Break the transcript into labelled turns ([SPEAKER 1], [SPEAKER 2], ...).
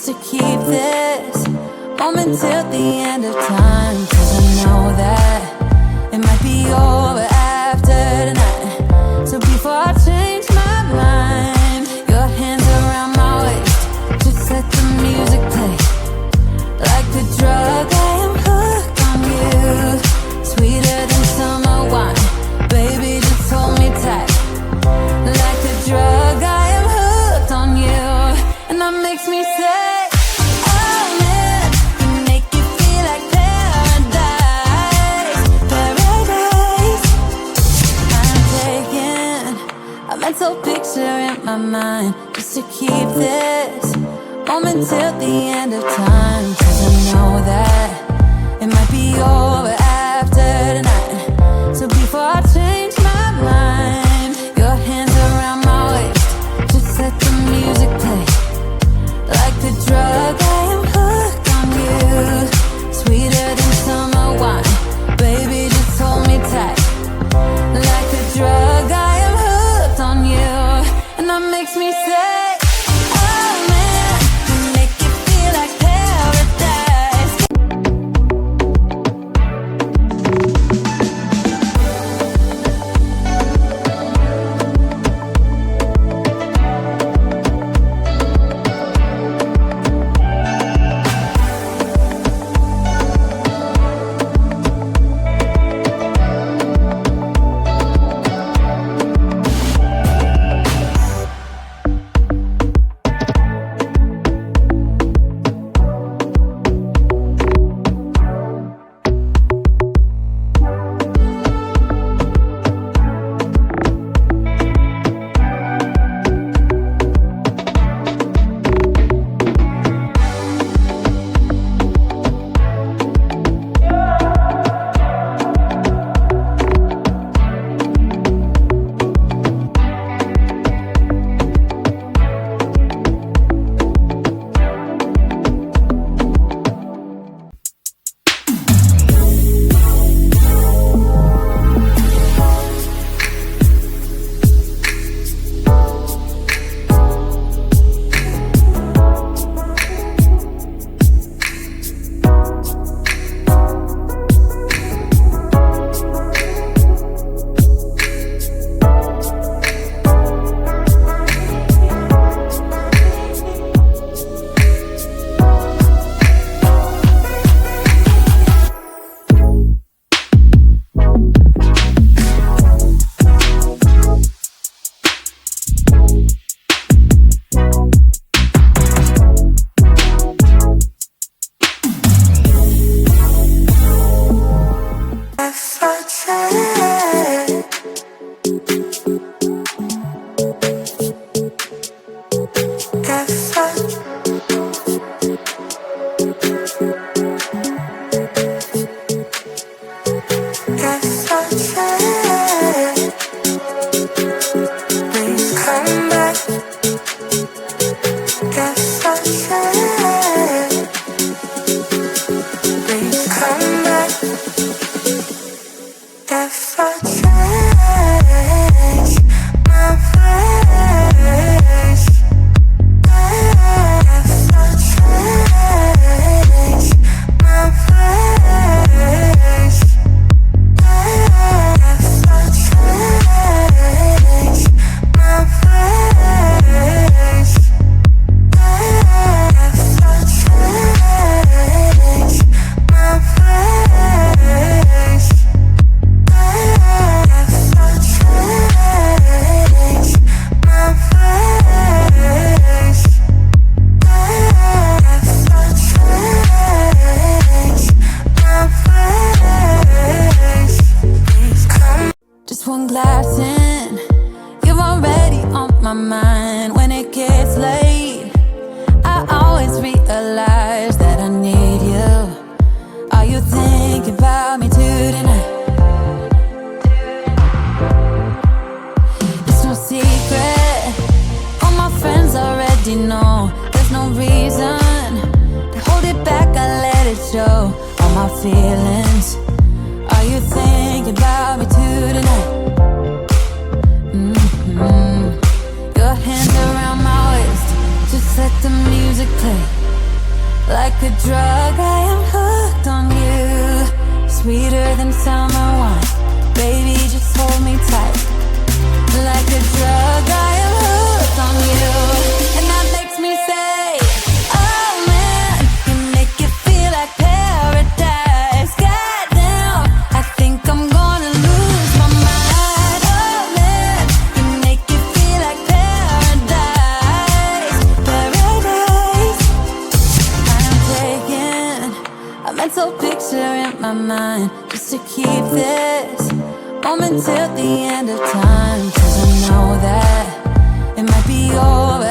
[SPEAKER 1] just to keep this moment till the end of time. 'Cause I know that it might be over after tonight. So before I change my mind, your hands around my waist, just let the music play. Like a drug, I am hooked on you. Sweeter than summer wine, baby, just hold me tight. Like a drug, I am hooked on you. And that makes me say, oh man, you make it feel like paradise. Paradise. I'm taking a mental picture in my mind, just to keep this moment till the end of time. 'Cause I know that it might be over after tonight. So before I change my mind, your hands around my waist, just let the music play. Like a drug, I am hooked on you. Sweeter than summer wine, baby, just hold me tight. Like a drug, I am hooked on you. And that makes me say, oh man, you make it feel like paradise. feelings. Are you thinking about me too tonight? Your hands around my waist, just let the music play. Like a drug, I am hooked on you. Sweeter than summer wine. Baby, just hold me tight. Like a drug, I am hooked on you. And that makes me say, oh man, you make it feel like paradise. Goddamn, I think I'm gonna lose my mind. Oh man, you make it feel like paradise. Paradise. I'm taking a mental picture in my mind just to keep this moment till the end of time. 'Cause I know that it might be over